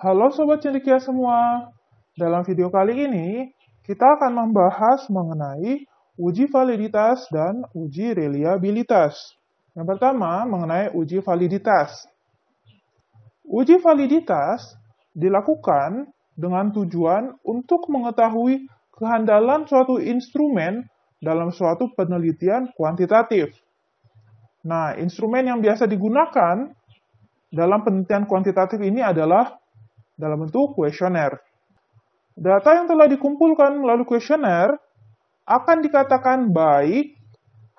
Halo Sobat Cendekia semua. Dalam video kali ini, kita akan membahas mengenai uji validitas dan uji reliabilitas. Yang pertama, mengenai uji validitas. Uji validitas dilakukan dengan tujuan untuk mengetahui kehandalan suatu instrumen dalam suatu penelitian kuantitatif. Nah, instrumen yang biasa digunakan dalam penelitian kuantitatif ini adalah dalam bentuk kuesioner. Data yang telah dikumpulkan melalui kuesioner akan dikatakan baik,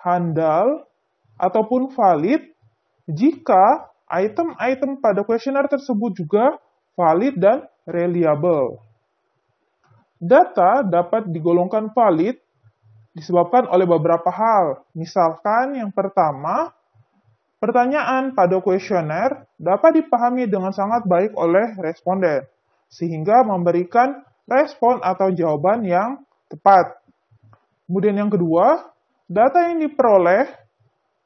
handal, ataupun valid jika item-item pada kuesioner tersebut juga valid dan reliable. Data dapat digolongkan valid disebabkan oleh beberapa hal. Misalkan yang pertama, pertanyaan pada kuesioner dapat dipahami dengan sangat baik oleh responden, sehingga memberikan respon atau jawaban yang tepat. Kemudian yang kedua, data yang diperoleh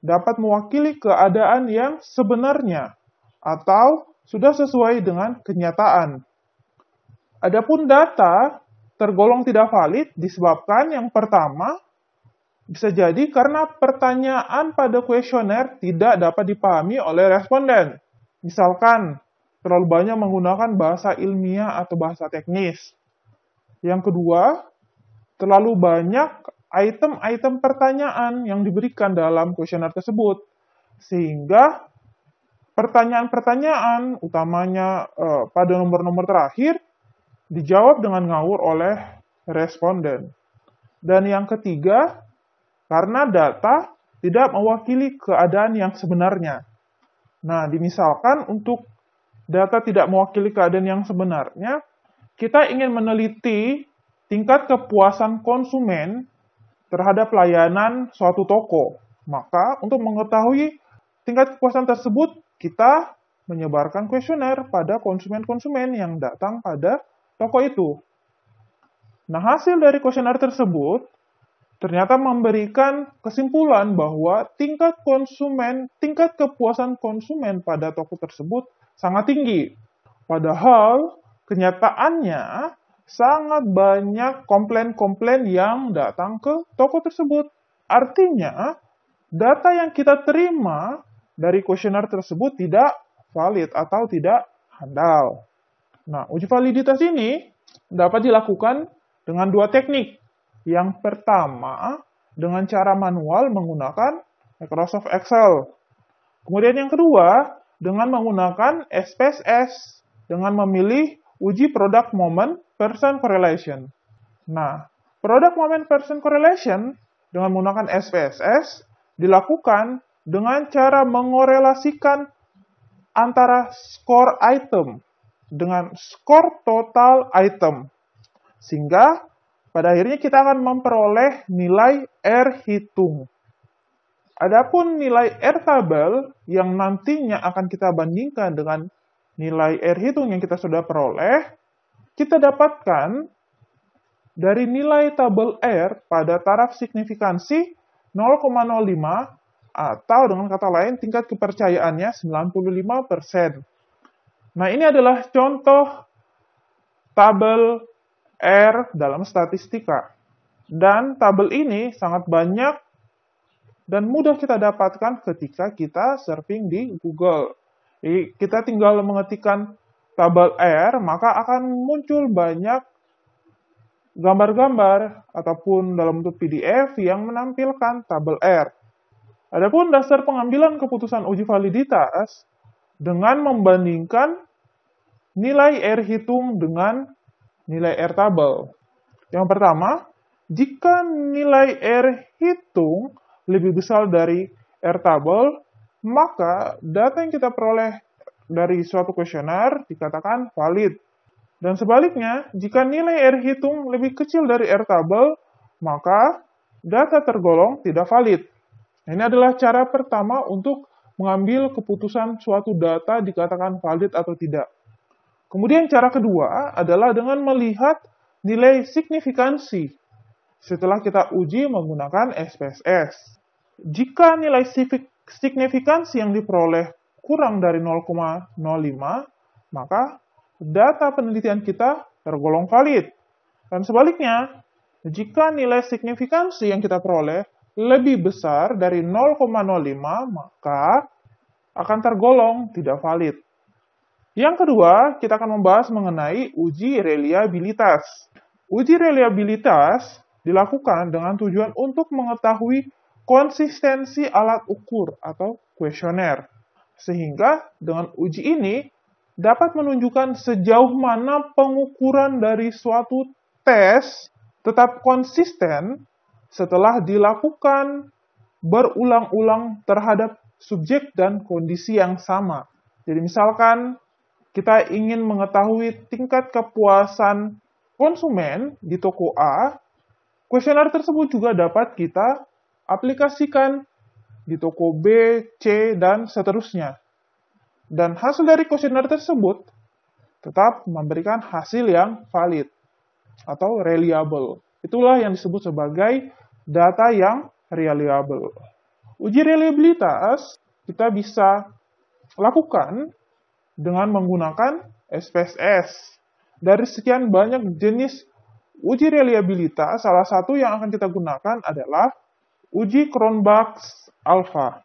dapat mewakili keadaan yang sebenarnya atau sudah sesuai dengan kenyataan. Adapun data tergolong tidak valid disebabkan yang pertama, bisa jadi karena pertanyaan pada kuesioner tidak dapat dipahami oleh responden. Misalkan, terlalu banyak menggunakan bahasa ilmiah atau bahasa teknis. Yang kedua, terlalu banyak item-item pertanyaan yang diberikan dalam kuesioner tersebut. Sehingga pertanyaan-pertanyaan, utamanya pada nomor-nomor terakhir, dijawab dengan ngawur oleh responden. Dan yang ketiga, karena data tidak mewakili keadaan yang sebenarnya. Nah, dimisalkan untuk data tidak mewakili keadaan yang sebenarnya, kita ingin meneliti tingkat kepuasan konsumen terhadap layanan suatu toko. Maka, untuk mengetahui tingkat kepuasan tersebut, kita menyebarkan kuesioner pada konsumen-konsumen yang datang pada toko itu. Nah, hasil dari kuesioner tersebut ternyata memberikan kesimpulan bahwa tingkat kepuasan konsumen pada toko tersebut sangat tinggi. Padahal kenyataannya sangat banyak komplain-komplain yang datang ke toko tersebut. Artinya, data yang kita terima dari kuesioner tersebut tidak valid atau tidak handal. Nah, uji validitas ini dapat dilakukan dengan dua teknik. Yang pertama, dengan cara manual menggunakan Microsoft Excel. Kemudian yang kedua, dengan menggunakan SPSS, dengan memilih uji Product Moment Person Correlation. Nah, Product Moment Person Correlation dengan menggunakan SPSS dilakukan dengan cara mengorelasikan antara skor item dengan skor total item. Sehingga pada akhirnya kita akan memperoleh nilai R hitung. Adapun nilai R tabel yang nantinya akan kita bandingkan dengan nilai R hitung yang kita sudah peroleh, kita dapatkan dari nilai tabel R pada taraf signifikansi 0,05 atau dengan kata lain tingkat kepercayaannya 95%. Nah, ini adalah contoh tabel R dalam statistika. Dan tabel ini sangat banyak dan mudah kita dapatkan ketika kita surfing di Google. Jadi, kita tinggal mengetikkan tabel R, maka akan muncul banyak gambar-gambar ataupun dalam bentuk PDF yang menampilkan tabel R. Adapun dasar pengambilan keputusan uji validitas dengan membandingkan nilai R hitung dengan nilai R tabel. Yang pertama, jika nilai R hitung lebih besar dari R tabel, maka data yang kita peroleh dari suatu kuesioner dikatakan valid. Dan sebaliknya, jika nilai R hitung lebih kecil dari R tabel, maka data tergolong tidak valid. Ini adalah cara pertama untuk mengambil keputusan suatu data dikatakan valid atau tidak. Kemudian cara kedua adalah dengan melihat nilai signifikansi setelah kita uji menggunakan SPSS. Jika nilai signifikansi yang diperoleh kurang dari 0,05, maka data penelitian kita tergolong valid. Dan sebaliknya, jika nilai signifikansi yang kita peroleh lebih besar dari 0,05, maka akan tergolong tidak valid. Yang kedua, kita akan membahas mengenai uji reliabilitas. Uji reliabilitas dilakukan dengan tujuan untuk mengetahui konsistensi alat ukur atau kuesioner. Sehingga dengan uji ini dapat menunjukkan sejauh mana pengukuran dari suatu tes tetap konsisten setelah dilakukan berulang-ulang terhadap subjek dan kondisi yang sama. Jadi misalkan kita ingin mengetahui tingkat kepuasan konsumen di toko A, kuesioner tersebut juga dapat kita aplikasikan di toko B, C, dan seterusnya. Dan hasil dari kuesioner tersebut tetap memberikan hasil yang valid atau reliable. Itulah yang disebut sebagai data yang reliable. Uji reliabilitas kita bisa lakukan dengan menggunakan SPSS. Dari sekian banyak jenis uji reliabilitas, salah satu yang akan kita gunakan adalah uji Cronbach's-Alpha.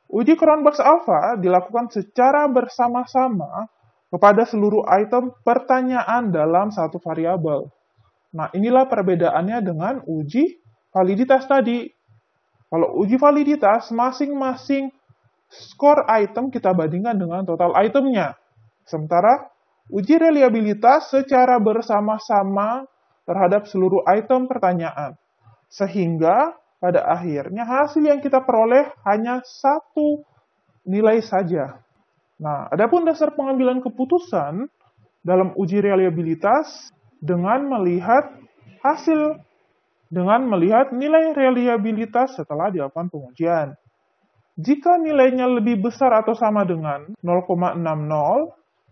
Uji Cronbach's-Alpha dilakukan secara bersama-sama kepada seluruh item pertanyaan dalam satu variabel. Nah, inilah perbedaannya dengan uji validitas tadi. Kalau uji validitas, masing-masing skor item kita bandingkan dengan total itemnya. Sementara uji reliabilitas secara bersama-sama terhadap seluruh item pertanyaan. Sehingga pada akhirnya hasil yang kita peroleh hanya satu nilai saja. Nah, adapun dasar pengambilan keputusan dalam uji reliabilitas dengan melihat hasil, dengan melihat nilai reliabilitas setelah dilakukan pengujian. Jika nilainya lebih besar atau sama dengan 0,60,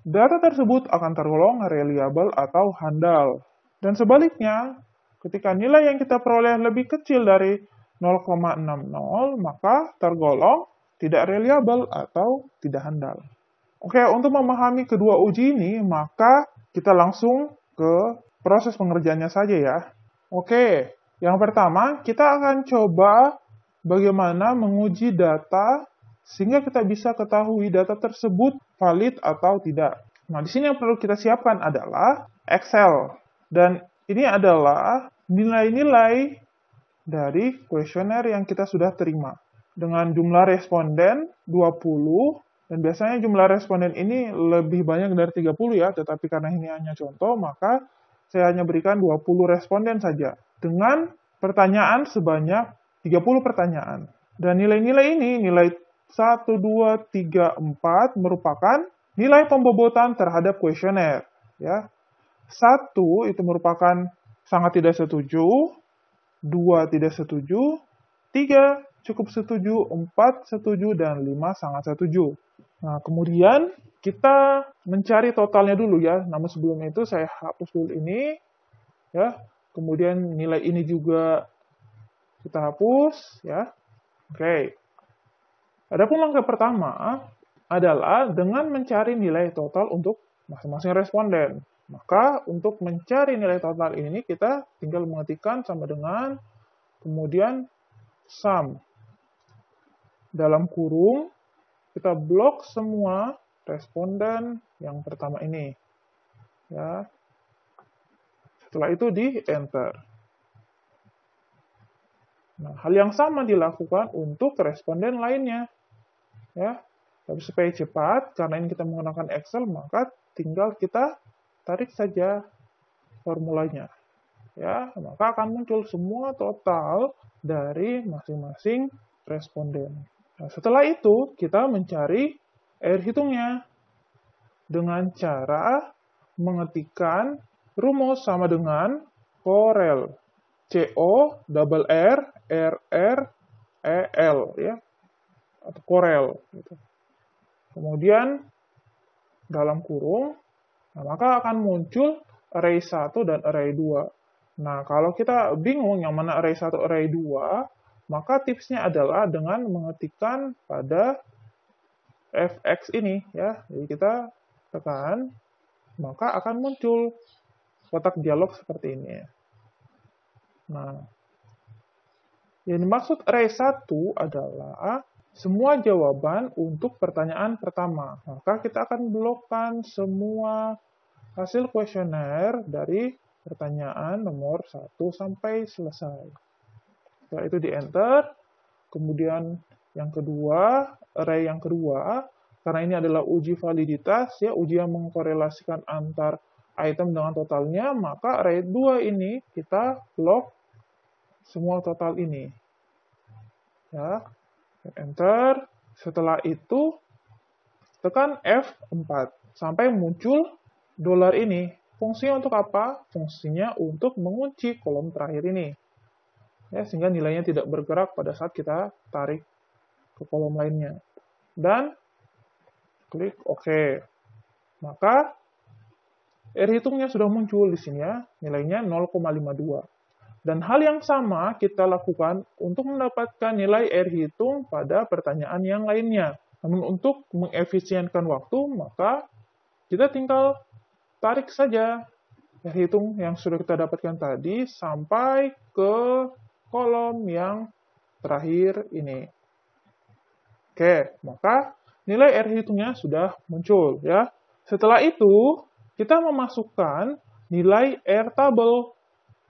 data tersebut akan tergolong reliable atau handal. Dan sebaliknya, ketika nilai yang kita peroleh lebih kecil dari 0,60, maka tergolong tidak reliable atau tidak handal. Oke, untuk memahami kedua uji ini, maka kita langsung ke proses pengerjaannya saja ya. Oke, yang pertama kita akan coba bagaimana menguji data sehingga kita bisa ketahui data tersebut valid atau tidak. Nah, di sini yang perlu kita siapkan adalah Excel. Dan ini adalah nilai-nilai dari kuesioner yang kita sudah terima. Dengan jumlah responden 20, dan biasanya jumlah responden ini lebih banyak dari 30 ya, tetapi karena ini hanya contoh, maka saya hanya berikan 20 responden saja. Dengan pertanyaan sebanyak 30 pertanyaan. Dan nilai-nilai ini, nilai 1, 2, 3, 4 merupakan nilai pembobotan terhadap kuesioner. Ya. 1 itu merupakan sangat tidak setuju, 2 tidak setuju, 3 cukup setuju, 4 setuju, dan 5 sangat setuju. Nah, kemudian kita mencari totalnya dulu ya. Namun sebelum itu saya hapus dulu ini. Ya. Kemudian nilai ini juga kita hapus, ya. Oke. Adapun langkah pertama adalah dengan mencari nilai total untuk masing-masing responden. Maka untuk mencari nilai total ini kita tinggal mengetikkan sama dengan kemudian sum. Dalam kurung kita blok semua responden yang pertama ini. Ya. Setelah itu di enter. Nah, hal yang sama dilakukan untuk responden lainnya. Ya, tapi supaya cepat, karena ini kita menggunakan Excel, maka tinggal kita tarik saja formulanya. Ya, maka akan muncul semua total dari masing-masing responden. Nah, setelah itu, kita mencari air hitungnya dengan cara mengetikkan rumus sama dengan Corel. C-O-R-R-E-L, ya, atau Corel. Gitu. Kemudian dalam kurung, nah, maka akan muncul array 1 dan array 2. Nah, kalau kita bingung yang mana array 1, array 2, maka tipsnya adalah dengan mengetikkan pada fx ini, ya. Jadi kita tekan maka akan muncul kotak dialog seperti ini. Nah, yang dimaksud array 1 adalah semua jawaban untuk pertanyaan pertama. Maka kita akan blokkan semua hasil kuesioner dari pertanyaan nomor 1 sampai selesai. Setelah itu di-enter. Kemudian yang kedua, array yang kedua, karena ini adalah uji validitas, ya, uji yang mengkorelasikan antar item dengan totalnya, maka array 2 ini kita blok semua total ini. Ya, enter. Setelah itu tekan F4 sampai muncul dolar ini. Fungsinya untuk apa? Fungsinya untuk mengunci kolom terakhir ini. Ya, sehingga nilainya tidak bergerak pada saat kita tarik ke kolom lainnya. Dan klik OK. Maka R hitungnya sudah muncul di sini ya, nilainya 0,52. Dan hal yang sama kita lakukan untuk mendapatkan nilai R hitung pada pertanyaan yang lainnya. Namun untuk mengefisienkan waktu, maka kita tinggal tarik saja R hitung yang sudah kita dapatkan tadi sampai ke kolom yang terakhir ini. Oke, maka nilai R hitungnya sudah muncul ya. Setelah itu, kita memasukkan nilai R tabel.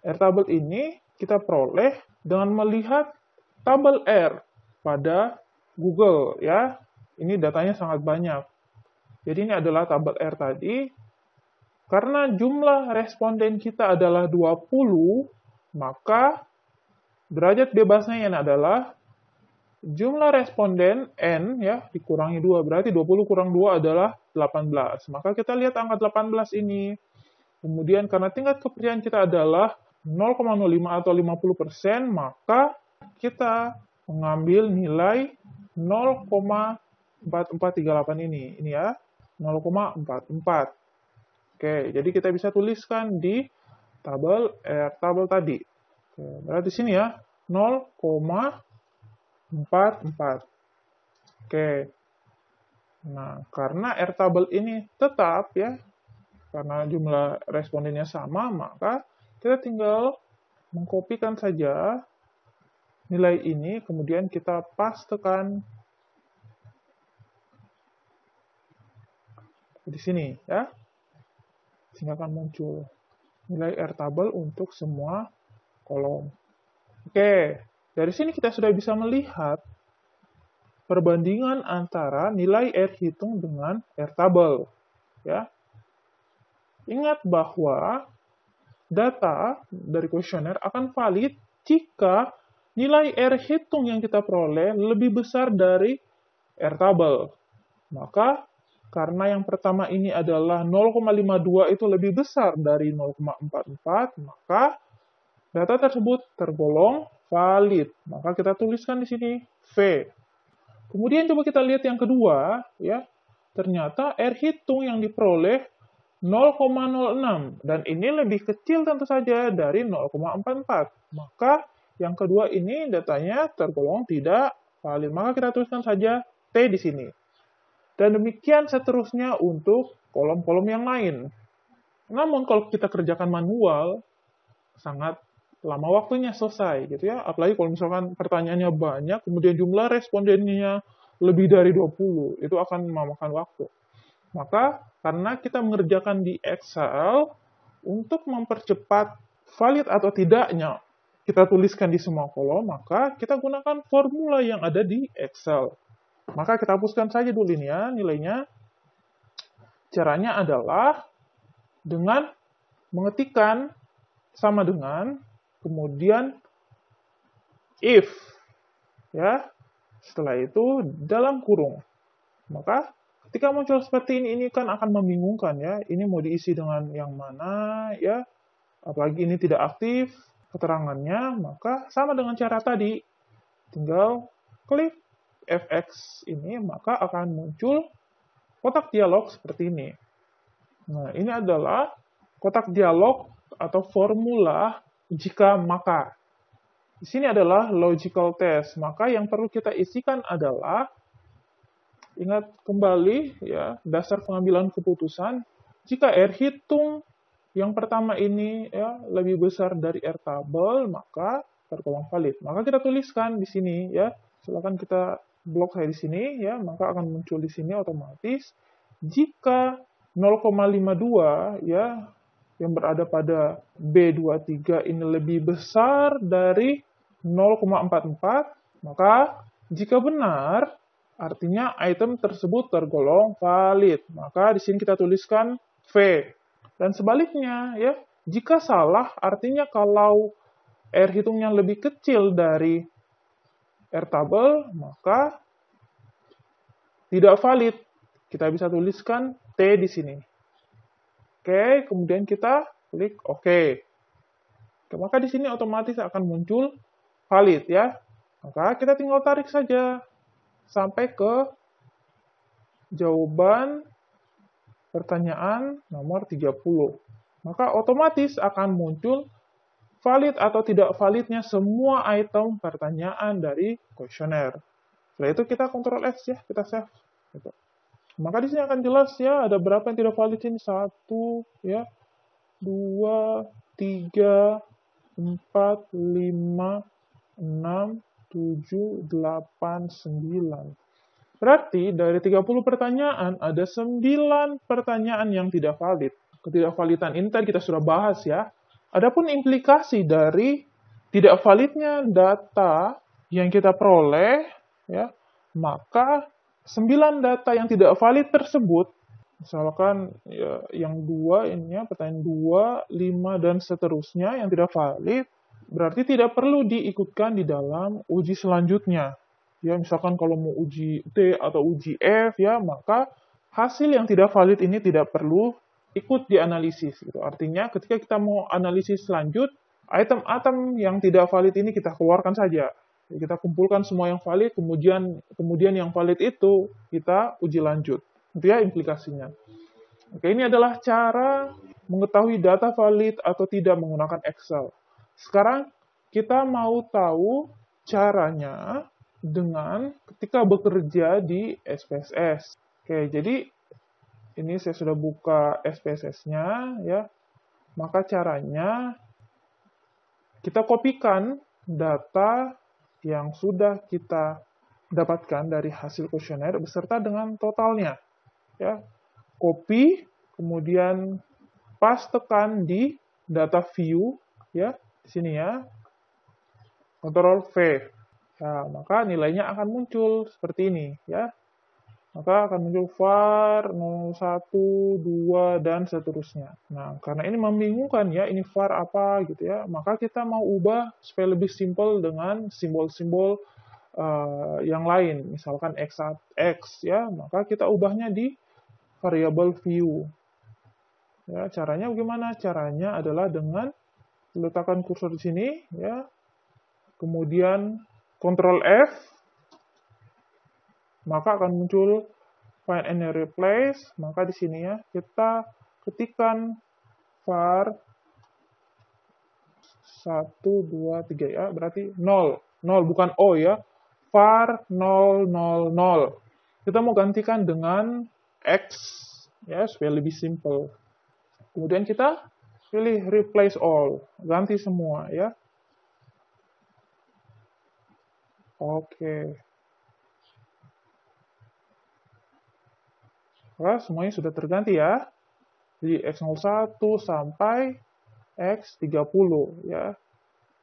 R tabel ini kita peroleh dengan melihat tabel R pada Google ya. Ini datanya sangat banyak. Jadi ini adalah tabel R tadi. Karena jumlah responden kita adalah 20, maka derajat bebasnya yang adalah jumlah responden N ya dikurangi 2. Berarti 20 kurang 2 adalah 18. Maka kita lihat angka 18 ini. Kemudian karena tingkat kepercayaan kita adalah 0,05 atau 50%, maka kita mengambil nilai 0,4438 ini. Ini ya, 0,44. Oke, jadi kita bisa tuliskan di tabel R tabel tadi. Oke, berarti sini ya, 0,44. Oke. Nah, karena R tabel ini tetap ya, karena jumlah respondennya sama, maka kita tinggal mengkopikan saja nilai ini, kemudian kita pastekan di sini ya, sehingga akan muncul nilai R tabel untuk semua kolom. Oke, dari sini kita sudah bisa melihat perbandingan antara nilai R hitung dengan R tabel. Ya. Ingat bahwa data dari kuesioner akan valid jika nilai R hitung yang kita peroleh lebih besar dari R tabel. Maka karena yang pertama ini adalah 0,52 itu lebih besar dari 0,44, maka data tersebut tergolong valid. Maka kita tuliskan di sini V. Kemudian coba kita lihat yang kedua, ya. Ternyata R hitung yang diperoleh 0,06 dan ini lebih kecil tentu saja dari 0,44. Maka yang kedua ini datanya tergolong tidak valid. Maka kita tuliskan saja T di sini. Dan demikian seterusnya untuk kolom-kolom yang lain. Namun kalau kita kerjakan manual, sangat lama waktunya selesai gitu ya. Apalagi kalau misalkan pertanyaannya banyak, kemudian jumlah respondennya lebih dari 20, itu akan memakan waktu. Maka karena kita mengerjakan di Excel, untuk mempercepat valid atau tidaknya kita tuliskan di semua kolom, maka kita gunakan formula yang ada di Excel. Maka kita hapuskan saja dulu ini ya nilainya. Caranya adalah dengan mengetikkan sama dengan, kemudian if, ya. Setelah itu dalam kurung. Maka ketika muncul seperti ini kan akan membingungkan ya. Ini mau diisi dengan yang mana ya. Apalagi ini tidak aktif keterangannya, maka sama dengan cara tadi. Tinggal klik FX ini, maka akan muncul kotak dialog seperti ini. Nah, ini adalah kotak dialog atau formula jika maka. Di sini adalah logical test. Maka yang perlu kita isikan adalah, ingat kembali ya, dasar pengambilan keputusan. Jika R hitung yang pertama ini ya lebih besar dari R tabel, maka tergolong valid. Maka kita tuliskan di sini ya. Silakan kita blok saya di sini ya, maka akan muncul di sini otomatis jika 0,52 ya yang berada pada B23 ini lebih besar dari 0,44, maka jika benar artinya item tersebut tergolong valid. Maka di sini kita tuliskan V. Dan sebaliknya, ya, jika salah, artinya kalau R hitungnya lebih kecil dari R tabel, maka tidak valid. Kita bisa tuliskan T di sini. Oke, kemudian kita klik OK. Maka di sini otomatis akan muncul valid, ya. Maka kita tinggal tarik saja sampai ke jawaban pertanyaan nomor 30. Maka otomatis akan muncul valid atau tidak validnya semua item pertanyaan dari kuesioner. Setelah itu kita Ctrl X ya, kita save. Gitu. Maka di sini akan jelas ya, ada berapa yang tidak valid ini. 1, ya, 2, 3, 4, 5, 6, 7, 8, 9. Berarti dari 30 pertanyaan, ada 9 pertanyaan yang tidak valid. Ketidakvalidan ini tadi kita sudah bahas ya. Adapun implikasi dari tidak validnya data yang kita peroleh, ya, maka 9 data yang tidak valid tersebut, misalkan ya, yang 2 ini ya, pertanyaan 2, 5, dan seterusnya yang tidak valid, berarti tidak perlu diikutkan di dalam uji selanjutnya. Ya, misalkan kalau mau uji T atau uji F, ya, maka hasil yang tidak valid ini tidak perlu ikut dianalisis. Gitu. Artinya, ketika kita mau analisis lanjut, item-item yang tidak valid ini kita keluarkan saja. Kita kumpulkan semua yang valid, kemudian yang valid itu kita uji lanjut. Itu ya implikasinya. Oke, ini adalah cara mengetahui data valid atau tidak menggunakan Excel. Sekarang kita mau tahu caranya dengan ketika bekerja di SPSS. Oke, jadi ini saya sudah buka SPSS-nya ya. Maka caranya kita kopikan data yang sudah kita dapatkan dari hasil kuesioner beserta dengan totalnya. Ya. Copy, kemudian pastekan di data view ya, di sini ya. Ctrl V. Ya, maka nilainya akan muncul seperti ini ya. Maka akan muncul var 01, 2, dan seterusnya. Nah, karena ini membingungkan ya, ini var apa gitu ya, maka kita mau ubah supaya lebih simpel dengan simbol-simbol yang lain. Misalkan X ya, maka kita ubahnya di variable view. Ya, caranya bagaimana? Caranya adalah dengan letakkan kursor di sini ya. Kemudian Ctrl F, maka akan muncul find and replace. Maka di sini ya kita ketikkan var 1, 2, 3 ya, berarti 0. 0 bukan O ya. var 0, 0, 0. Kita mau gantikan dengan X ya supaya lebih simple. Kemudian kita pilih replace all, ganti semua ya. Oke. Nah, semuanya sudah terganti ya. Jadi X01 sampai X30 ya.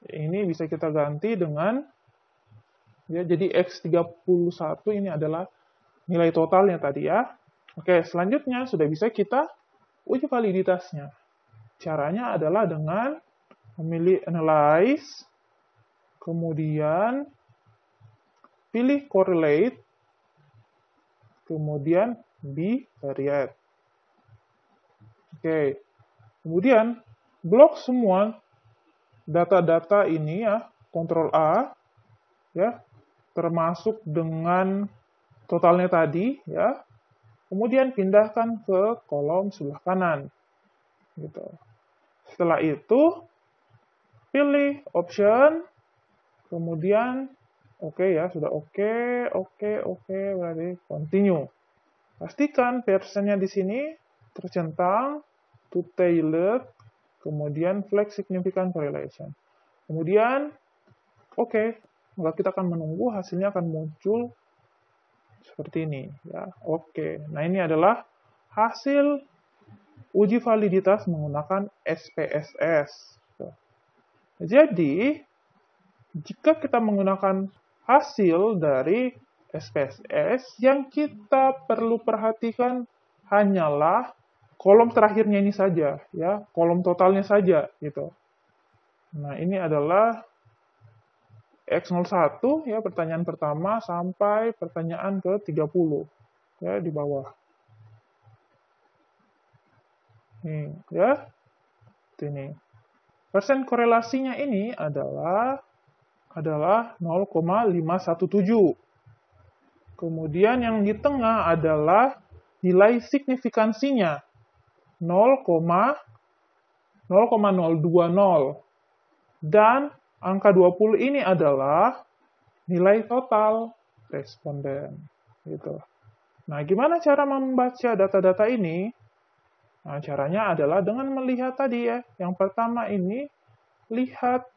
Ini bisa kita ganti dengan ya, jadi X31 ini adalah nilai totalnya tadi ya. Oke, selanjutnya sudah bisa kita uji validitasnya. Caranya adalah dengan memilih analyze, kemudian pilih correlate, kemudian bivariate. Oke, kemudian blok semua data-data ini ya, Ctrl A, ya, termasuk dengan totalnya tadi ya. Kemudian pindahkan ke kolom sebelah kanan. Gitu. Setelah itu pilih option, kemudian oke ya, sudah oke, berarti continue. Pastikan persennya di sini tercentang, two-tailed, kemudian flag significant correlation. Kemudian, oke, maka kita akan menunggu hasilnya akan muncul seperti ini. Ya, oke. Nah, ini adalah hasil uji validitas menggunakan SPSS. Jadi, jika kita menggunakan hasil dari SPSS, yang kita perlu perhatikan hanyalah kolom terakhirnya ini saja, ya, kolom totalnya saja, gitu. Nah, ini adalah X01, ya, pertanyaan pertama sampai pertanyaan ke-30, ya, di bawah. Nih, ya, ini. Persen korelasinya ini adalah 0,517. Kemudian yang di tengah adalah nilai signifikansinya 0,020. Dan angka 20 ini adalah nilai total responden. Gitu. Nah, gimana cara membaca data-data ini? Nah, caranya adalah dengan melihat tadi ya. Yang pertama ini, lihat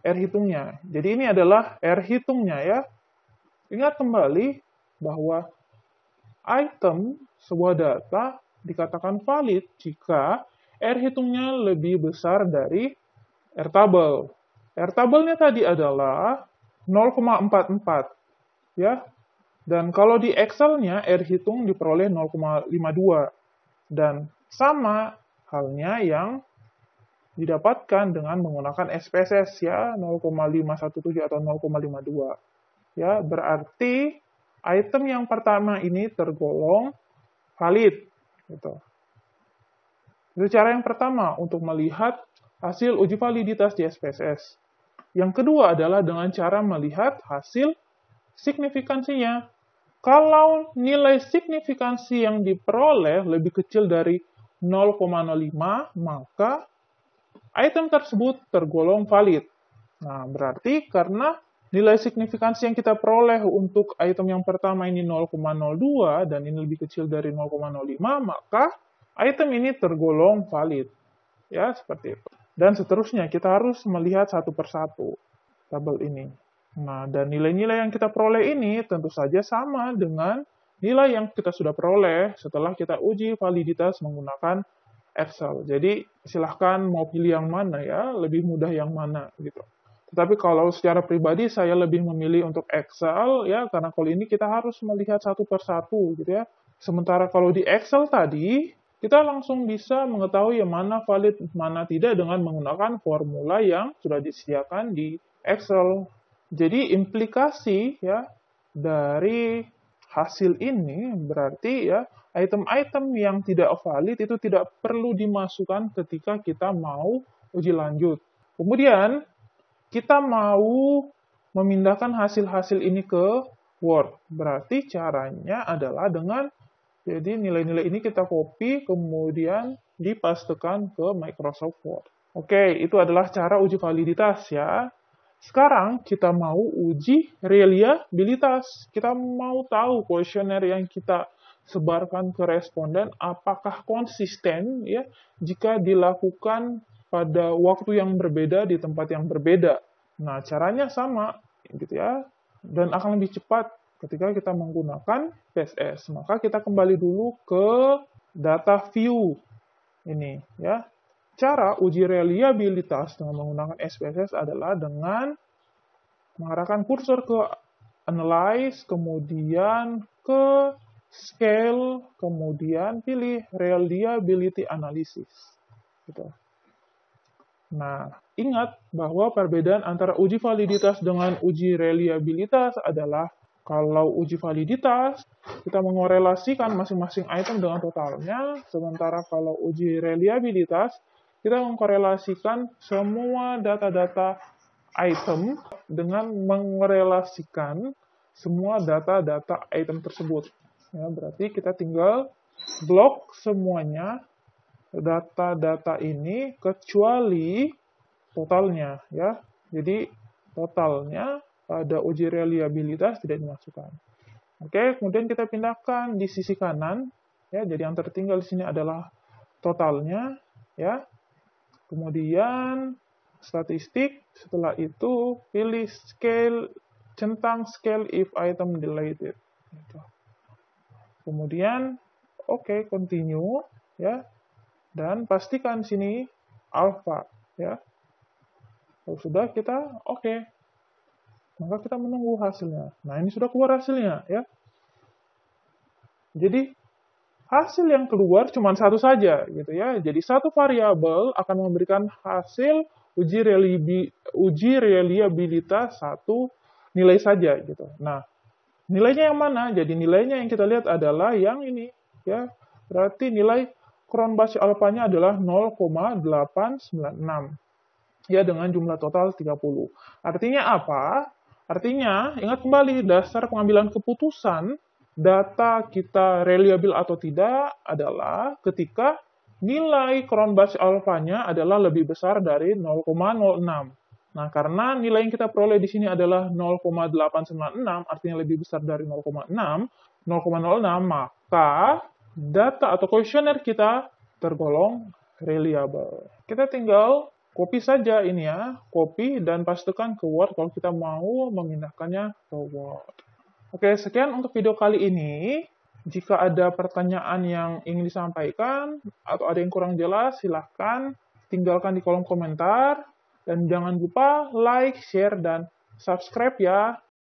R hitungnya. Jadi ini adalah R hitungnya ya. Ingat kembali bahwa item sebuah data dikatakan valid jika R hitungnya lebih besar dari R tabel. R tabelnya tadi adalah 0,44 ya. Dan kalau di Excel-nya R hitung diperoleh 0,52 dan sama halnya yang didapatkan dengan menggunakan SPSS ya 0,517 atau 0,52. Ya, berarti item yang pertama ini tergolong valid. Gitu. Itu cara yang pertama untuk melihat hasil uji validitas di SPSS. Yang kedua adalah dengan cara melihat hasil signifikansinya. Kalau nilai signifikansi yang diperoleh lebih kecil dari 0,05, maka item tersebut tergolong valid. Nah, berarti karena nilai signifikansi yang kita peroleh untuk item yang pertama ini 0,02 dan ini lebih kecil dari 0,05, maka item ini tergolong valid. Ya, seperti itu. Dan seterusnya, kita harus melihat satu persatu tabel ini. Nah, dan nilai-nilai yang kita peroleh ini tentu saja sama dengan nilai yang kita sudah peroleh setelah kita uji validitas menggunakan Excel. Jadi, silahkan mau pilih yang mana ya, lebih mudah yang mana gitu. Tetapi kalau secara pribadi saya lebih memilih untuk Excel ya, karena kalau ini kita harus melihat satu persatu gitu ya. Sementara kalau di Excel tadi, kita langsung bisa mengetahui yang mana valid, mana tidak dengan menggunakan formula yang sudah disediakan di Excel. Jadi implikasi ya dari hasil ini berarti ya item-item yang tidak valid itu tidak perlu dimasukkan ketika kita mau uji lanjut. Kemudian kita mau memindahkan hasil-hasil ini ke Word. Berarti caranya adalah dengan jadi nilai-nilai ini kita copy kemudian dipastekan ke Microsoft Word. Oke, itu adalah cara uji validitas ya. Sekarang kita mau uji reliabilitas. Kita mau tahu kuesioner yang kita sebarkan ke responden apakah konsisten ya jika dilakukan pada waktu yang berbeda di tempat yang berbeda. Nah, caranya sama gitu ya. Dan akan lebih cepat ketika kita menggunakan SPSS. Maka kita kembali dulu ke data view ini ya. Cara uji reliabilitas dengan menggunakan SPSS adalah dengan mengarahkan kursor ke analyze, kemudian ke scale, kemudian pilih reliability analysis. Gitu. Nah, ingat bahwa perbedaan antara uji validitas dengan uji reliabilitas adalah kalau uji validitas, kita mengorelasikan masing-masing item dengan totalnya, sementara kalau uji reliabilitas, kita mengkorelasikan semua data-data item dengan mengorelasikan semua data-data item tersebut. Ya, berarti kita tinggal blok semuanya data-data ini kecuali totalnya ya. Jadi totalnya pada uji reliabilitas tidak dimasukkan. Oke, kemudian kita pindahkan di sisi kanan Ya, jadi yang tertinggal di sini adalah totalnya, ya. Kemudian statistik, setelah itu pilih scale, centang scale if item deleted. Gitu. Kemudian oke, continue, ya. Dan pastikan sini alpha, ya. Kalau sudah kita oke, maka kita menunggu hasilnya. Nah, ini sudah keluar hasilnya, ya. Jadi hasil yang keluar cuma satu saja, gitu ya. Jadi satu variabel akan memberikan hasil uji reliabilitas satu nilai saja, gitu. Nah, nilainya yang mana? Jadi nilainya yang kita lihat adalah yang ini, ya. Berarti nilai Cronbach alpha-nya adalah 0,896. Ya, dengan jumlah total 30. Artinya apa? Artinya, ingat kembali, dasar pengambilan keputusan data kita reliable atau tidak adalah ketika nilai Cronbach alpha-nya adalah lebih besar dari 0,06. Nah, karena nilai yang kita peroleh di sini adalah 0,896, artinya lebih besar dari 0,6, maka data atau kuesioner kita tergolong reliable. Kita tinggal copy saja ini ya, copy dan pastekan ke Word kalau kita mau memindahkannya ke Word. Oke, sekian untuk video kali ini. Jika ada pertanyaan yang ingin disampaikan atau ada yang kurang jelas, silahkan tinggalkan di kolom komentar. Dan jangan lupa like, share, dan subscribe ya.